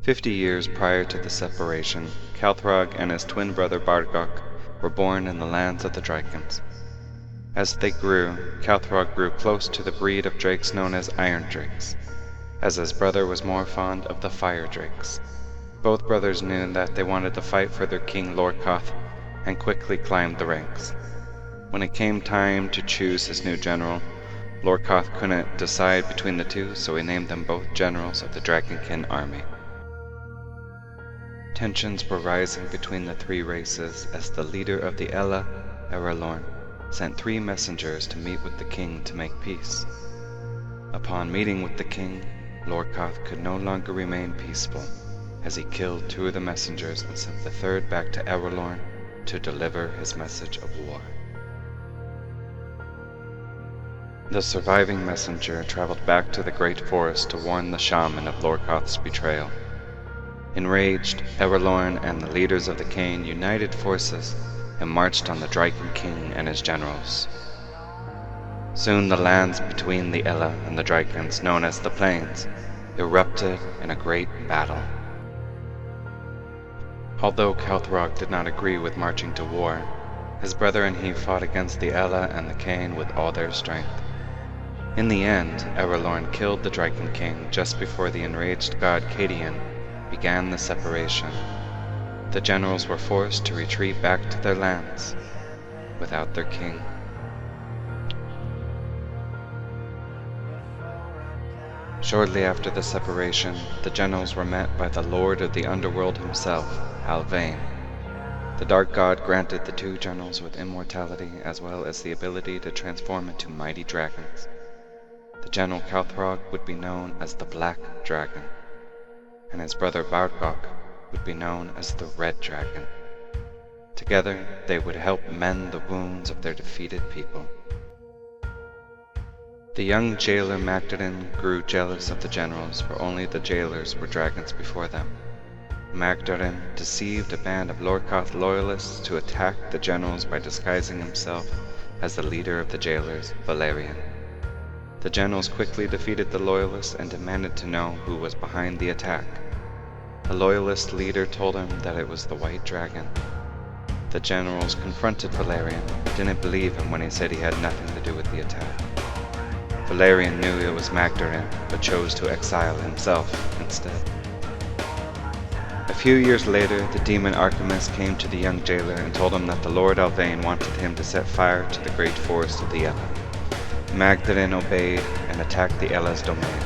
50 years prior to the separation, Calthrog and his twin brother Bargok were born in the lands of the Dragonkins. As they grew, Calthrog grew close to the breed of drakes known as Iron Drakes, as his brother was more fond of the Fire Drakes. Both brothers knew that they wanted to fight for their king Lorkoth, and quickly climbed the ranks. When it came time to choose his new general, Lorkoth couldn't decide between the two, so he named them both generals of the Dragonkin army. Tensions were rising between the three races as the leader of the Ella, Erelorn, sent 3 messengers to meet with the king to make peace. Upon meeting with the king, Lorkoth could no longer remain peaceful, as he killed 2 of the messengers and sent the 3rd back to Erelorn to deliver his message of war. The surviving messenger traveled back to the great forest to warn the shaman of Lorkoth's betrayal. Enraged, Erelorn and the leaders of the Cain united forces and marched on the Dragonkin and his generals. Soon the lands between the Ella and the Dragons, known as the Plains, erupted in a great battle. Although Calthrog did not agree with marching to war, his brother and he fought against the Ella and the Cain with all their strength. In the end, Erelorn killed the Dragonkin just before the enraged god Cadian began the separation. The generals were forced to retreat back to their lands without their king. Shortly after the separation, the generals were met by the lord of the underworld himself, Alvain. The dark god granted the 2 generals with immortality as well as the ability to transform into mighty dragons. The general Calthrog would be known as the Black Dragon, and his brother Bargok would be known as the Red Dragon. Together, they would help mend the wounds of their defeated people. The young jailer Magdarin grew jealous of the generals, for only the jailers were dragons before them. Magdarin deceived a band of Lorkoth loyalists to attack the generals by disguising himself as the leader of the jailers, Valerian. The generals quickly defeated the loyalists and demanded to know who was behind the attack. The loyalist leader told him that it was the White Dragon. The generals confronted Valerian, but didn't believe him when he said he had nothing to do with the attack. Valerian knew it was Magdarin, but chose to exile himself instead. A few years later, the demon Archimus came to the young jailer and told him that the Lord Alvain wanted him to set fire to the great forest of the Ella. Magdarin obeyed and attacked the Ella's domain.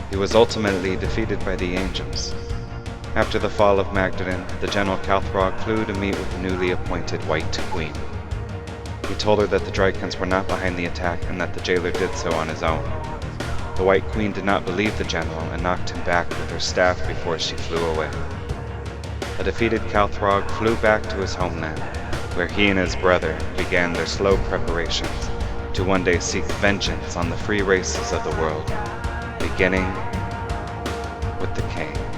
He was ultimately defeated by the angels. After the fall of Magdarin, the general Calthrog flew to meet with the newly appointed White Queen. He told her that the Dragons were not behind the attack and that the jailer did so on his own. The White Queen did not believe the general and knocked him back with her staff before she flew away. A defeated Calthrog flew back to his homeland, where he and his brother began their slow preparations to one day seek vengeance on the free races of the world, beginning with the Cain.